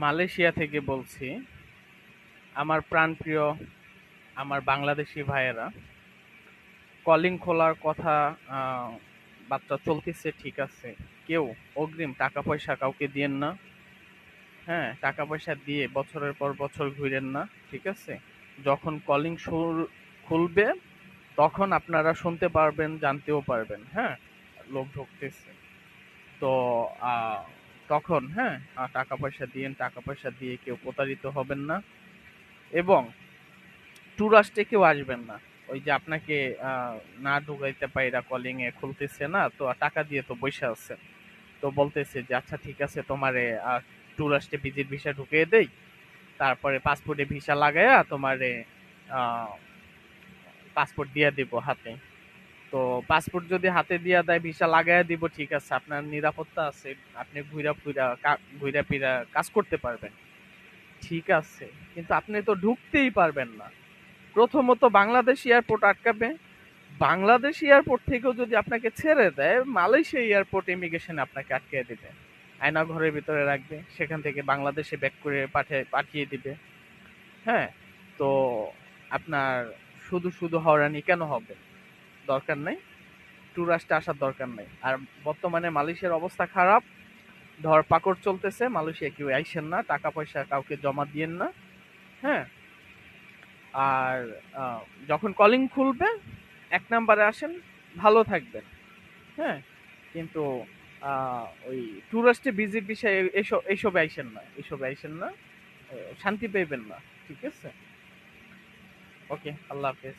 Malaysia থেকে বলছি। আমার প্রাণপ্রিয় আমার বাংলাদেশি ভাইয়েরা, কলিং খোলার কথা আহ, বার্তা চলতেছে, ঠিক আছে। কেউ অগ্রিম টাকা পয়সা কাউকে দিয়েন না। হ্যাঁ, টাকা পয়সা দিয়ে বছরের পর বছর ঘুরেন না, ঠিক আছে। যখন কলিং খুলবে তখন আপনারা শুনতে পারবেন, জানতেও পারবেন, হ্যাঁ, লোক ঢুকতেছে। তো আহ, তখন হ্যাঁ, টাকা পয়সা দিয়েন, টাকা পয়সা দিয়ে কেউ প্রতারিত হবেন না। এবং টুরাস্টে কেউ আসবেন না। ওই যে আপনাকে আহ, না ঢুকাইতে পাইরা কলিং এ খুলতেছে না, তো টাকা দিয়ে তো বসে আছে, তো বলতেছে যে আচ্ছা ঠিক আছে তোমারে টুরাস্টে ভিজিট ভিসা ঢুকিয়ে দেই, তারপরে পাসপোর্টে ভিসা লাগাইয়া তোমারে পাসপোর্ট দিয়ে দিব হাতে। তো পাসপোর্ট যদি হাতে দিয়া দেয়, ভিসা লাগাইয়া দিব, ঠিক আছে, আপনার নিরাপত্তা আছে, আপনি ঘুরা ফিরা কাজ করতে পারবেন, ঠিক আছে। কিন্তু আপনি তো ঢুকতেই পারবেন না। প্রথমত বাংলাদেশ এয়ারপোর্ট আটকাবে। বাংলাদেশ এয়ারপোর্ট থেকেও যদি আপনাকে ছেড়ে দেয়, মালয়েশিয়া এয়ারপোর্ট ইমিগ্রেশনে আপনাকে আটকে দিবে, আয়না ঘরের ভিতরে রাখবে, সেখান থেকে বাংলাদেশে ব্যাক করে পাঠিয়ে দিবে। হ্যাঁ, তো আপনার শুধু শুধু হয়রানি কেন হবে? দরকার নাই, ট্যুরিস্টে আসার দরকার নাই। আর বর্তমানে মালয়েশিয়ার অবস্থা খারাপ, ধরপাকড় চলতেছে। মালয়েশিয়া কেউ আইসেন না, টাকা পয়সা কাউকে জমা দিয়েন না। হ্যাঁ, আর আহ, যখন কলিং খুলবে এক নাম্বারে আসেন, ভালো থাকবেন। হ্যাঁ, কিন্তু ওই ট্যুরিস্টে ভিজিট বিষয়ে এইসব আইসেন না, এইসব আইসেন না, শান্তি পাইবেন না, ঠিক আছে। ওকে, আল্লাহ হাফেজ।